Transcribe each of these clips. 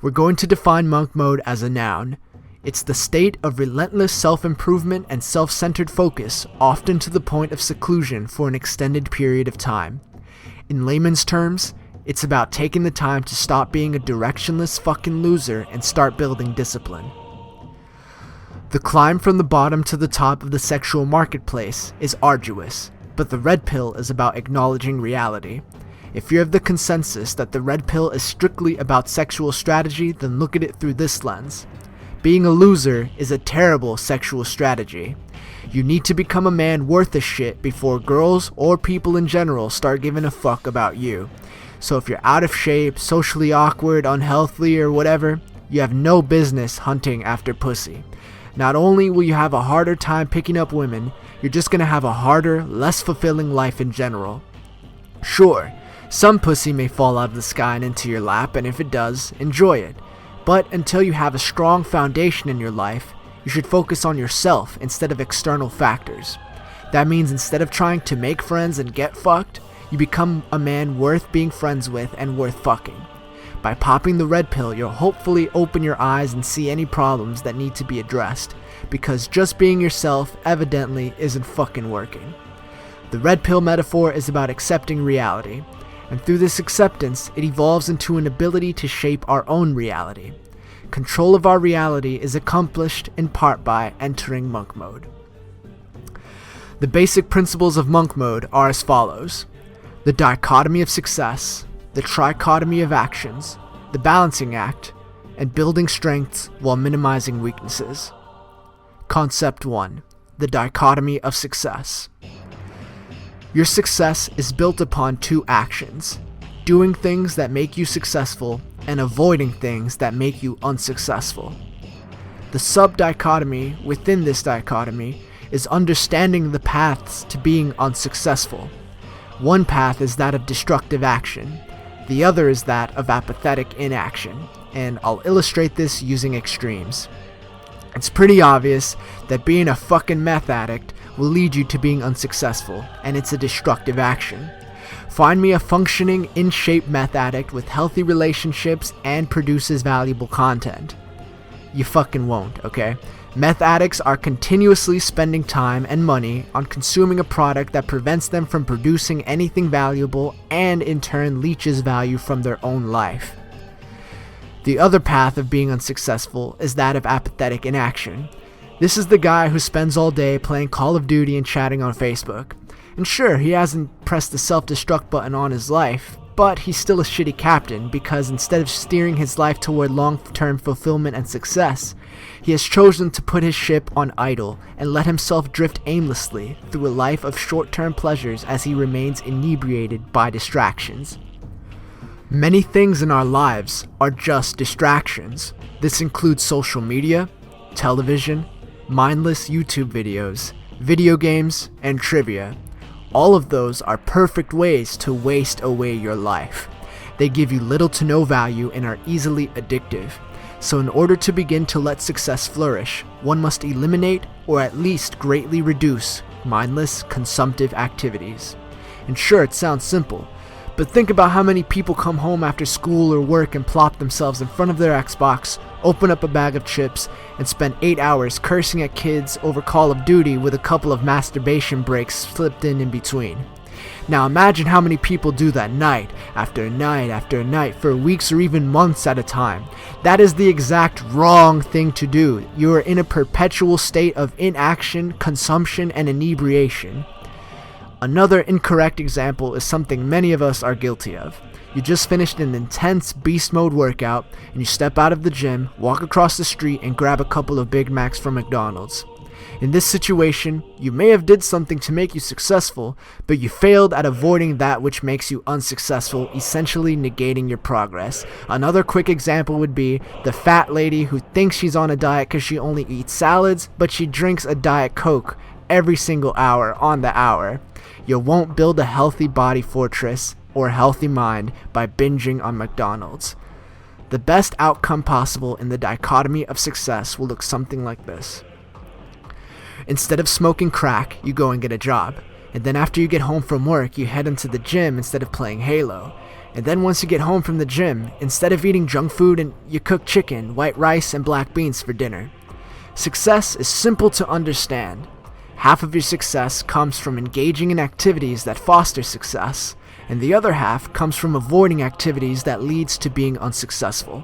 We're going to define monk mode as a noun. It's the state of relentless self-improvement and self-centered focus, often to the point of seclusion for an extended period of time. In layman's terms, it's about taking the time to stop being a directionless fucking loser and start building discipline. The climb from the bottom to the top of the sexual marketplace is arduous, but the red pill is about acknowledging reality. If you're of the consensus that the red pill is strictly about sexual strategy, then look at it through this lens. Being a loser is a terrible sexual strategy. You need to become a man worth a shit before girls or people in general start giving a fuck about you. So if you're out of shape, socially awkward, unhealthy, or whatever, you have no business hunting after pussy. Not only will you have a harder time picking up women, you're just gonna have a harder, less fulfilling life in general. Sure, some pussy may fall out of the sky and into your lap, and if it does, enjoy it. But until you have a strong foundation in your life, you should focus on yourself instead of external factors. That means instead of trying to make friends and get fucked, you become a man worth being friends with and worth fucking. By popping the red pill, you'll hopefully open your eyes and see any problems that need to be addressed, because just being yourself evidently isn't fucking working. The red pill metaphor is about accepting reality, and through this acceptance, it evolves into an ability to shape our own reality. Control of our reality is accomplished in part by entering monk mode. The basic principles of monk mode are as follows: the dichotomy of success, the tricotomy of actions, the balancing act, and building strengths while minimizing weaknesses. Concept 1. The dichotomy of success. Your success is built upon two actions: doing things that make you successful and avoiding things that make you unsuccessful. The sub-dichotomy within this dichotomy is understanding the paths to being unsuccessful. One path is that of destructive action. The other is that of apathetic inaction, and I'll illustrate this using extremes. It's pretty obvious that being a fucking meth addict will lead you to being unsuccessful, and it's a destructive action. Find me a functioning, in-shape meth addict with healthy relationships and produces valuable content. You fucking won't, okay? Meth addicts are continuously spending time and money on consuming a product that prevents them from producing anything valuable and in turn leeches value from their own life. The other path of being unsuccessful is that of apathetic inaction. This is the guy who spends all day playing Call of Duty and chatting on Facebook. And sure, he hasn't pressed the self-destruct button on his life, but he's still a shitty captain because instead of steering his life toward long-term fulfillment and success, he has chosen to put his ship on idle and let himself drift aimlessly through a life of short-term pleasures as he remains inebriated by distractions. Many things in our lives are just distractions. This includes social media, television, mindless YouTube videos, video games, and trivia. All of those are perfect ways to waste away your life. They give you little to no value and are easily addictive. So in order to begin to let success flourish, one must eliminate or at least greatly reduce mindless, consumptive activities. And sure, it sounds simple, but think about how many people come home after school or work and plop themselves in front of their Xbox, open up a bag of chips, and spend 8 hours cursing at kids over Call of Duty with a couple of masturbation breaks slipped in between. Now imagine how many people do that night after night after night for weeks or even months at a time. That is the exact wrong thing to do. You are in a perpetual state of inaction, consumption, and inebriation. Another incorrect example is something many of us are guilty of. You just finished an intense beast mode workout and you step out of the gym, walk across the street, and grab a couple of Big Macs from McDonald's. In this situation, you may have did something to make you successful, but you failed at avoiding that which makes you unsuccessful, essentially negating your progress. Another quick example would be the fat lady who thinks she's on a diet because she only eats salads, but she drinks a Diet Coke every single hour on the hour. You won't build a healthy body fortress or healthy mind by binging on McDonald's. The best outcome possible in the dichotomy of success will look something like this. Instead of smoking crack, you go and get a job. And then after you get home from work, you head into the gym instead of playing Halo. And then once you get home from the gym, instead of eating junk food, and you cook chicken, white rice, and black beans for dinner. Success is simple to understand. Half of your success comes from engaging in activities that foster success, and the other half comes from avoiding activities that leads to being unsuccessful.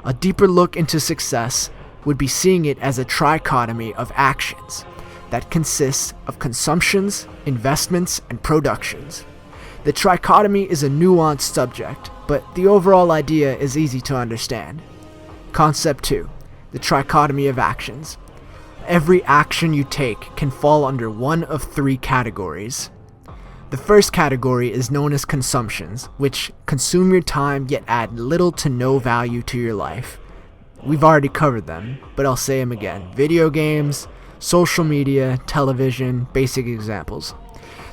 A deeper look into success would be seeing it as a trichotomy of actions that consists of consumptions, investments, and productions. The trichotomy is a nuanced subject, but the overall idea is easy to understand. Concept 2. The trichotomy of actions. Every action you take can fall under one of three categories. The first category is known as consumptions, which consume your time yet add little to no value to your life. We've already covered them, but I'll say them again. Video games, social media, television, basic examples.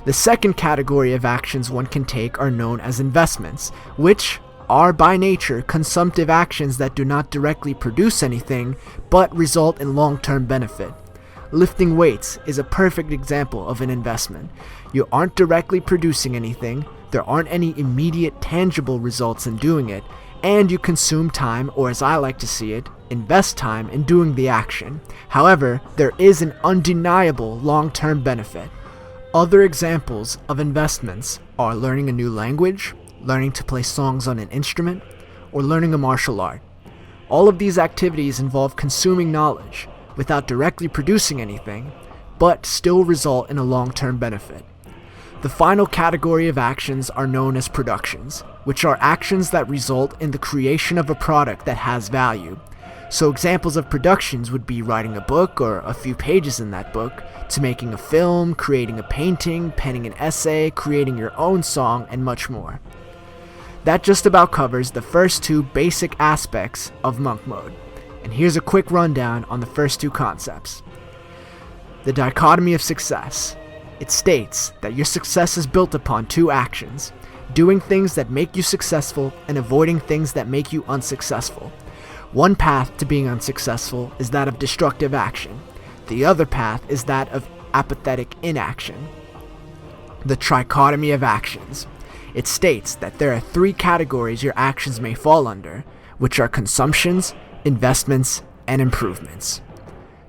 The second category of actions one can take are known as investments, which are by nature consumptive actions that do not directly produce anything, but result in long-term benefit. Lifting weights is a perfect example of an investment. You aren't directly producing anything, there aren't any immediate tangible results in doing it, and you consume time, or as I like to see it, invest time in doing the action. However, there is an undeniable long-term benefit. Other examples of investments are learning a new language, learning to play songs on an instrument, or learning a martial art. All of these activities involve consuming knowledge without directly producing anything, but still result in a long-term benefit. The final category of actions are known as productions, which are actions that result in the creation of a product that has value. So examples of productions would be writing a book or a few pages in that book, to making a film, creating a painting, penning an essay, creating your own song, and much more. That just about covers the first two basic aspects of monk mode. And here's a quick rundown on the first two concepts. The dichotomy of success. It states that your success is built upon two actions: doing things that make you successful and avoiding things that make you unsuccessful. One path to being unsuccessful is that of destructive action. The other path is that of apathetic inaction. The trichotomy of actions. It states that there are three categories your actions may fall under, which are consumptions, investments, and improvements.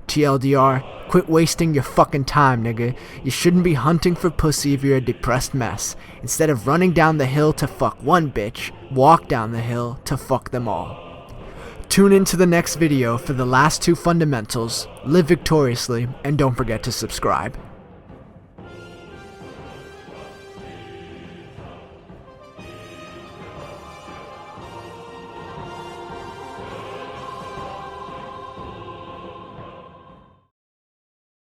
TLDR, quit wasting your fucking time, nigga. You shouldn't be hunting for pussy if you're a depressed mess. Instead of running down the hill to fuck one bitch, walk down the hill to fuck them all. Tune in to the next video for the last two fundamentals, live victoriously, and don't forget to subscribe.